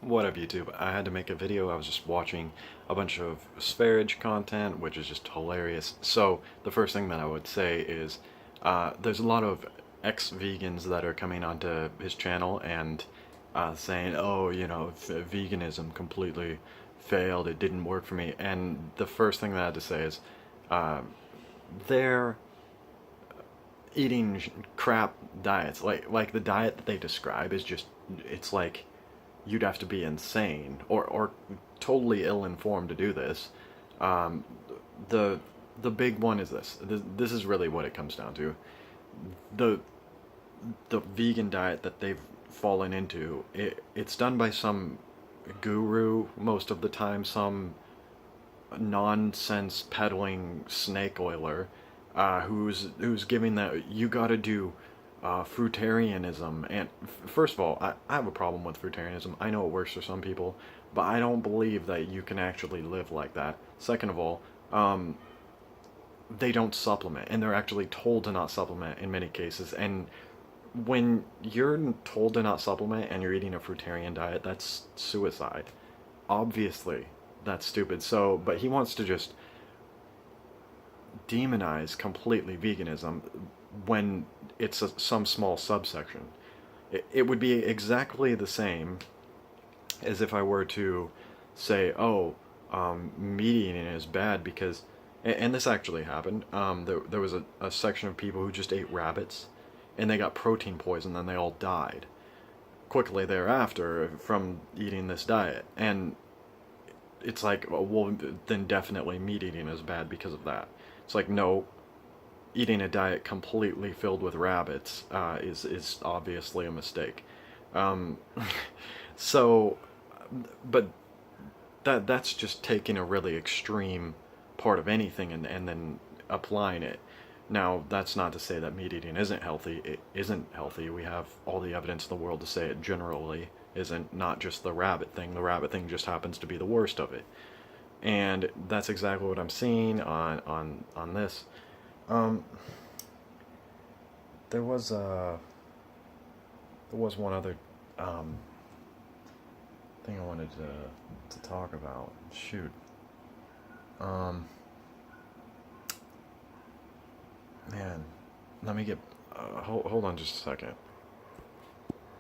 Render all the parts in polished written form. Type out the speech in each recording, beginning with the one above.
What up, YouTube? I had to make a video. I was just watching a bunch of Sparage content, which is just hilarious. So the first thing that I would say is there's a lot of ex-vegans that are coming onto his channel and saying, oh, veganism completely failed. It didn't work for me. And the first thing that I had to say is uh, they're eating crap diets. Like the diet that they describe is just, it's like you'd have to be insane or totally ill-informed to do this. Um, the the big one is this is really what it comes down to. The the vegan diet that they've fallen into, it's done by some guru most of the time, some nonsense peddling snake oiler who's giving that you got to do fruitarianism. And first of all, I have a problem with fruitarianism. I know it works for some people, but I don't believe that you can actually live like that. Second of all, they don't supplement, and they're actually told to not supplement in many cases. And when you're told to not supplement and you're eating a fruitarian diet, that's suicide. Obviously, that's stupid. So, but he wants to just demonize completely veganism when it's some small subsection. It would be exactly the same as if I were to say, oh, meat eating is bad because, and this actually happened, there was a section of people who just ate rabbits and they got protein poison and they all died quickly thereafter from eating this diet. And it's like, well, then definitely meat eating is bad because of that. It's like, no, eating a diet completely filled with rabbits is obviously a mistake. Um, so, but that's just taking a really extreme part of anything and then applying it. Now, that's not to say that meat eating isn't healthy. It isn't healthy. We have all the evidence in the world to say it generally isn't, not just the rabbit thing. The rabbit thing just happens to be the worst of it. And that's exactly what I'm seeing on this. Um, there was one other thing I wanted to talk about. Shoot. Man, let me get. Hold on just a second.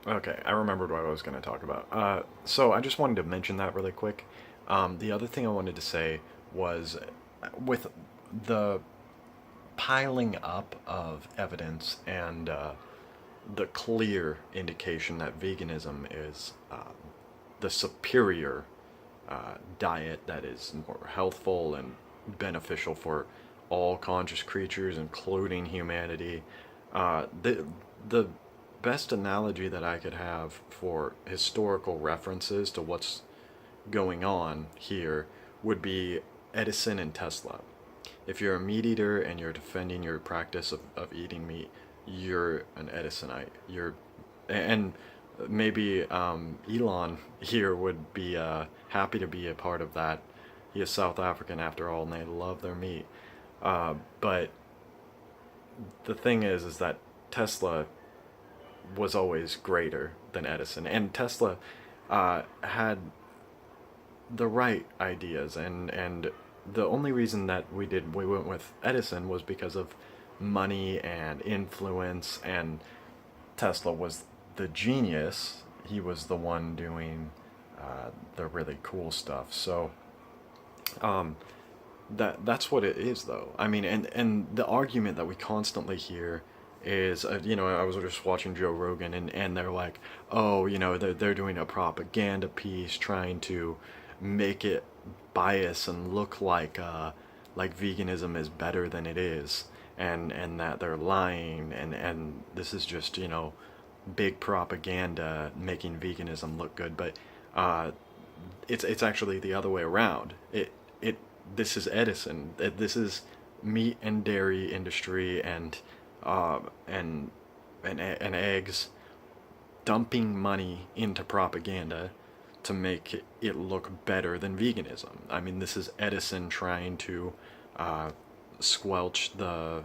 Okay, I remembered what I was going to talk about. So I just wanted to mention that really quick. The other thing I wanted to say was with the piling up of evidence and the clear indication that veganism is the superior diet that is more healthful and beneficial for all conscious creatures, including humanity. The best analogy that I could have for historical references to what's going on here would be Edison and Tesla. If you're a meat eater and you're defending your practice of eating meat, you're an Edisonite. And maybe Elon here would be happy to be a part of that. He is South African after all, and they love their meat. But the thing is that Tesla was always greater than Edison, and Tesla had the right ideas, and the only reason that we went with Edison was because of money and influence, and Tesla was the genius. He was the one doing the really cool stuff. So that's what it is, though. I mean, and the argument that we constantly hear is, I was just watching Joe Rogan, and they're like, oh, they're doing a propaganda piece trying to make it bias and look like veganism is better than it is, and that they're lying, and this is just, big propaganda making veganism look good. But it's actually the other way around. This is Edison. This is meat and dairy industry and eggs dumping money into propaganda to make it look better than veganism. I mean, this is Edison trying to squelch the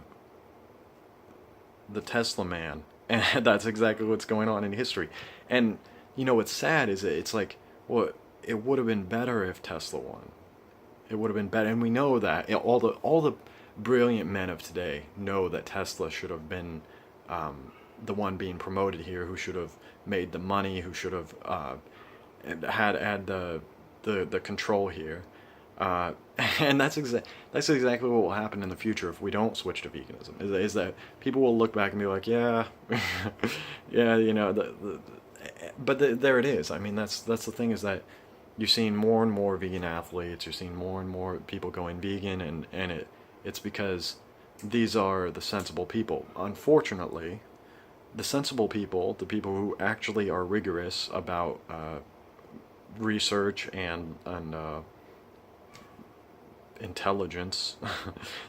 Tesla man, and that's exactly what's going on in history. And what's sad is it's like Well, it would have been better if Tesla won. It would have been better, and we know that all the brilliant men of today know that Tesla should have been the one being promoted here, who should have made the money, who should have had the control here. Uh, and that's exactly what will happen in the future if we don't switch to veganism. Is that people will look back and be like, yeah, yeah, there it is. I mean, that's the thing, is that you're seeing more and more vegan athletes. You're seeing more and more people going vegan, and it's because these are the sensible people. Unfortunately, the sensible people, the people who actually are rigorous about research and intelligence,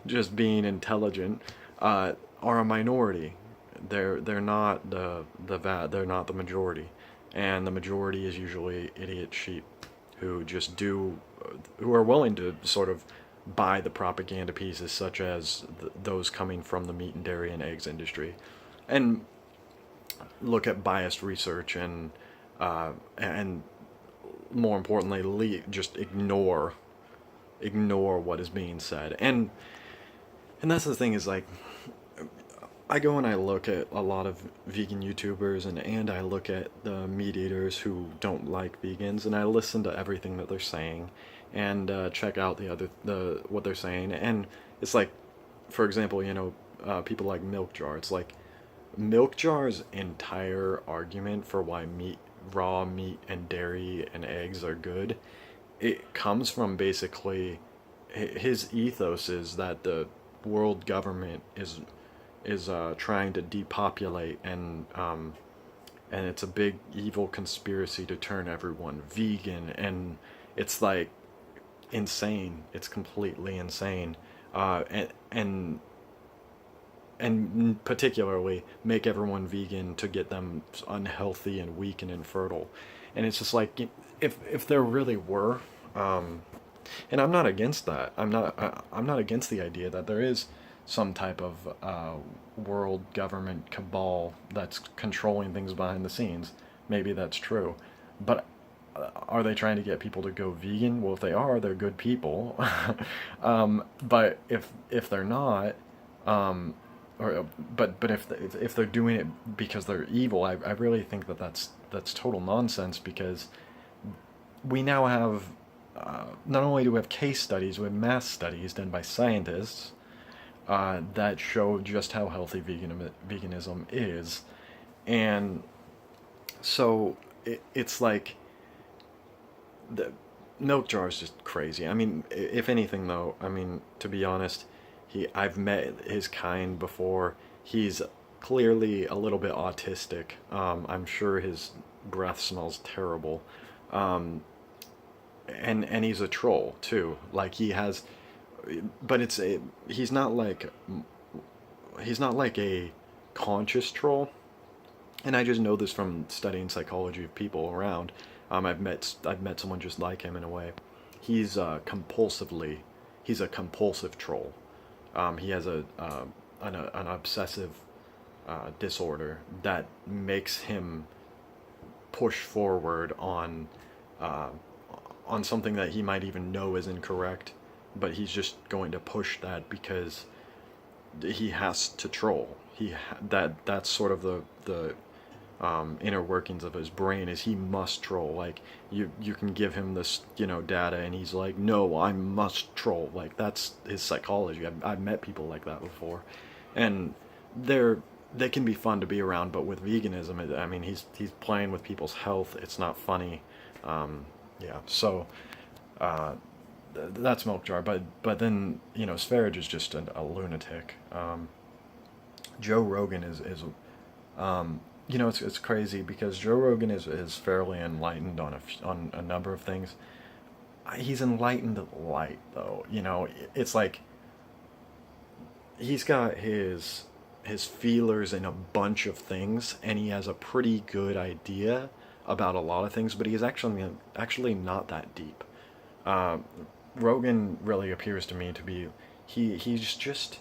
just being intelligent, are a minority. They're not they're not the majority, and the majority is usually idiot sheep who just do who are willing to sort of buy the propaganda pieces, such as those coming from the meat and dairy and eggs industry, and look at biased research and more importantly, just ignore what is being said. And that's the thing, is like, I go and I look at a lot of vegan YouTubers, and I look at the meat eaters who don't like vegans, and I listen to everything that they're saying, and check out the what they're saying. And it's like, for example, people like Milk Jar. It's like Milk Jar's entire argument for why raw meat and dairy and eggs are good, it comes from basically his ethos is that the world government is trying to depopulate, and it's a big evil conspiracy to turn everyone vegan, and it's like insane. It's completely insane, and particularly make everyone vegan to get them unhealthy and weak and infertile. And it's just like, if there really were, and I'm not against that. I'm not against the idea that there is some type of world government cabal that's controlling things behind the scenes. Maybe that's true, but are they trying to get people to go vegan? Well, if they are, they're good people. But if they're not, but if they're doing it because they're evil, I really think that's total nonsense, because we now have not only do we have case studies, we have mass studies done by scientists that show just how healthy veganism is, and so it's like the Milk Jar is just crazy. I mean, if anything, though, I mean, to be honest, I've met his kind before. He's clearly a little bit autistic. I'm sure his breath smells terrible. Um, and he's a troll too. Like, he has, but he's not like a conscious troll. And I just know this from studying psychology of people around. I've met someone just like him in a way. He's he's a compulsive troll. He has an obsessive disorder that makes him push forward uh, on something that he might even know is incorrect, but he's just going to push that because he has to troll. That's sort of the inner workings of his brain, is he must troll. Like, you can give him this data, and he's like, no, I must troll. Like, that's his psychology. I've met people like that before, and they can be fun to be around. But with veganism, I mean, he's playing with people's health. It's not funny. Yeah, so uh, that's Milk Jar. But then Sverige is just a lunatic. Joe Rogan is it's crazy, because Joe Rogan is fairly enlightened on a number of things. He's enlightened light, though. It's like he's got his feelers in a bunch of things, and he has a pretty good idea about a lot of things, but he's actually not that deep. Uh, Rogan really appears to me to be he's just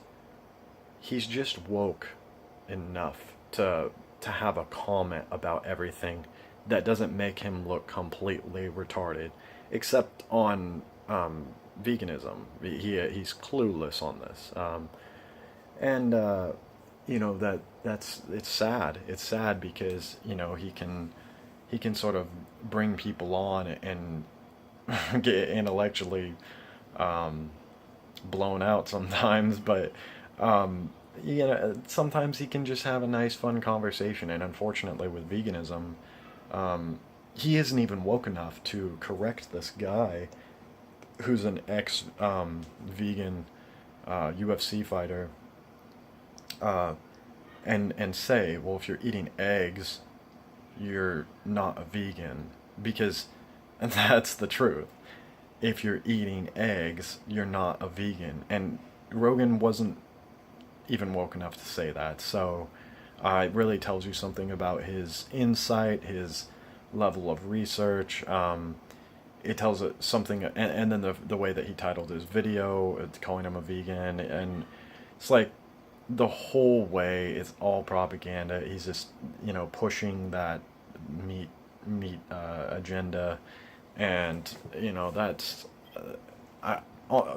woke enough to have a comment about everything, that doesn't make him look completely retarded, except on veganism. He's clueless on this, and you know that's it's sad. It's sad because you know he can sort of bring people on and get intellectually um, blown out sometimes, but um, you know sometimes he can just have a nice, fun conversation. And unfortunately, with veganism, um, he isn't even woke enough to correct this guy who's an ex vegan UFC fighter, uh, and say, well, if you're eating eggs, you're not a vegan, because that's the truth. If you're eating eggs, you're not a vegan. And Rogan wasn't even woke enough to say that. So it really tells you something about his insight, his level of research. It tells it something, and then the way that he titled his video, calling him a vegan, and it's like the whole way it's all propaganda. He's just pushing that meat agenda, and that's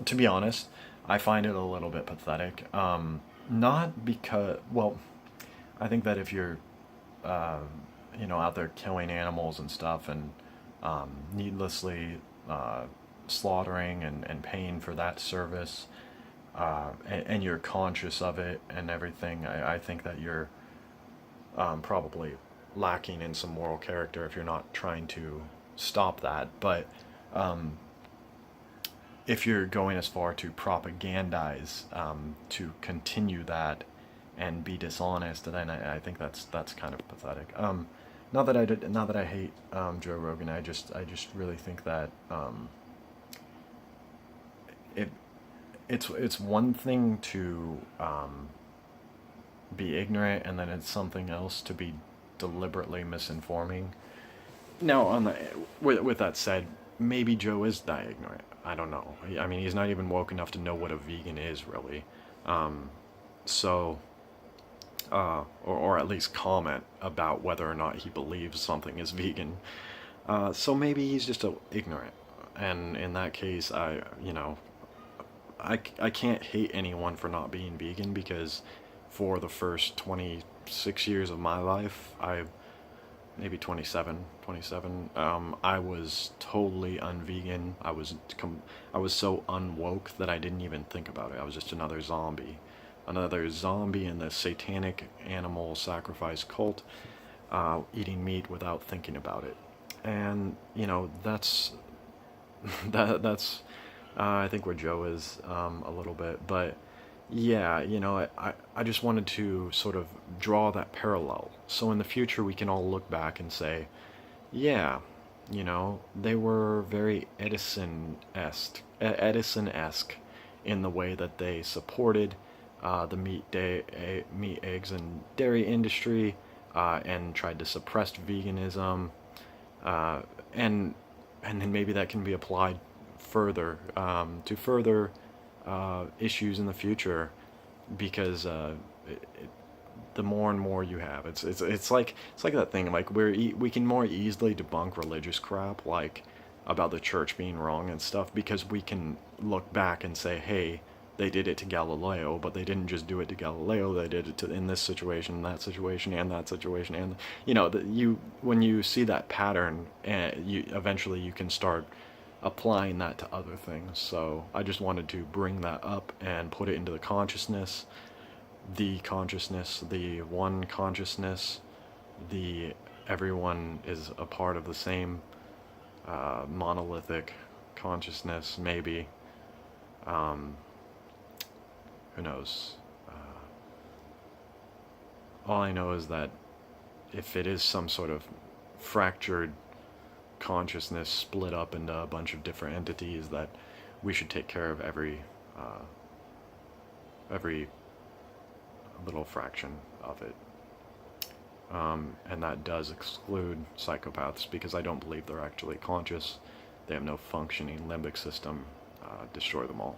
to be honest, I find it a little bit pathetic. Not because, well, I think that if you're uh, out there killing animals and stuff, and needlessly uh, slaughtering and paying for that service, and you're conscious of it and everything, I think that you're probably lacking in some moral character if you're not trying to stop that. But um, if you're going as far to propagandize, to continue that and be dishonest, then I think that's kind of pathetic. Not that I hate Joe Rogan. I just really think that it it's one thing to be ignorant, and then it's something else to be deliberately misinforming. Now, with that said, maybe Joe is that ignorant. I don't know. I mean, he's not even woke enough to know what a vegan is, really. Um, so, or at least comment about whether or not he believes something is vegan. So maybe he's just ignorant. And in that case, I can't hate anyone for not being vegan, because for the first 26 years of my life, maybe 27, I was totally unvegan. I was so unwoke that I didn't even think about it. I was just another zombie in the satanic animal sacrifice cult, eating meat without thinking about it. And that's that's I think where Joe is, a little bit. But yeah, I just wanted to sort of draw that parallel. So in the future, we can all look back and say, yeah, they were very Edison-esque in the way that they supported the meat, eggs, and dairy industry, and tried to suppress veganism, uh, and and then maybe that can be applied further, to further issues in the future, because the more and more you have, it's like that thing, like we can more easily debunk religious crap, like about the church being wrong and stuff, because we can look back and say, hey, they did it to Galileo, but they didn't just do it to Galileo. They did it in this situation, that situation, and that situation, and when you see that pattern, you eventually you can start applying that to other things. So I just wanted to bring that up and put it into the consciousness, the one consciousness, the everyone is a part of the same monolithic consciousness, maybe. Um, who knows? All I know is that if it is some sort of fractured consciousness split up into a bunch of different entities, that we should take care of every little fraction of it. And that does exclude psychopaths, because I don't believe they're actually conscious. They have no functioning limbic system. Destroy them all.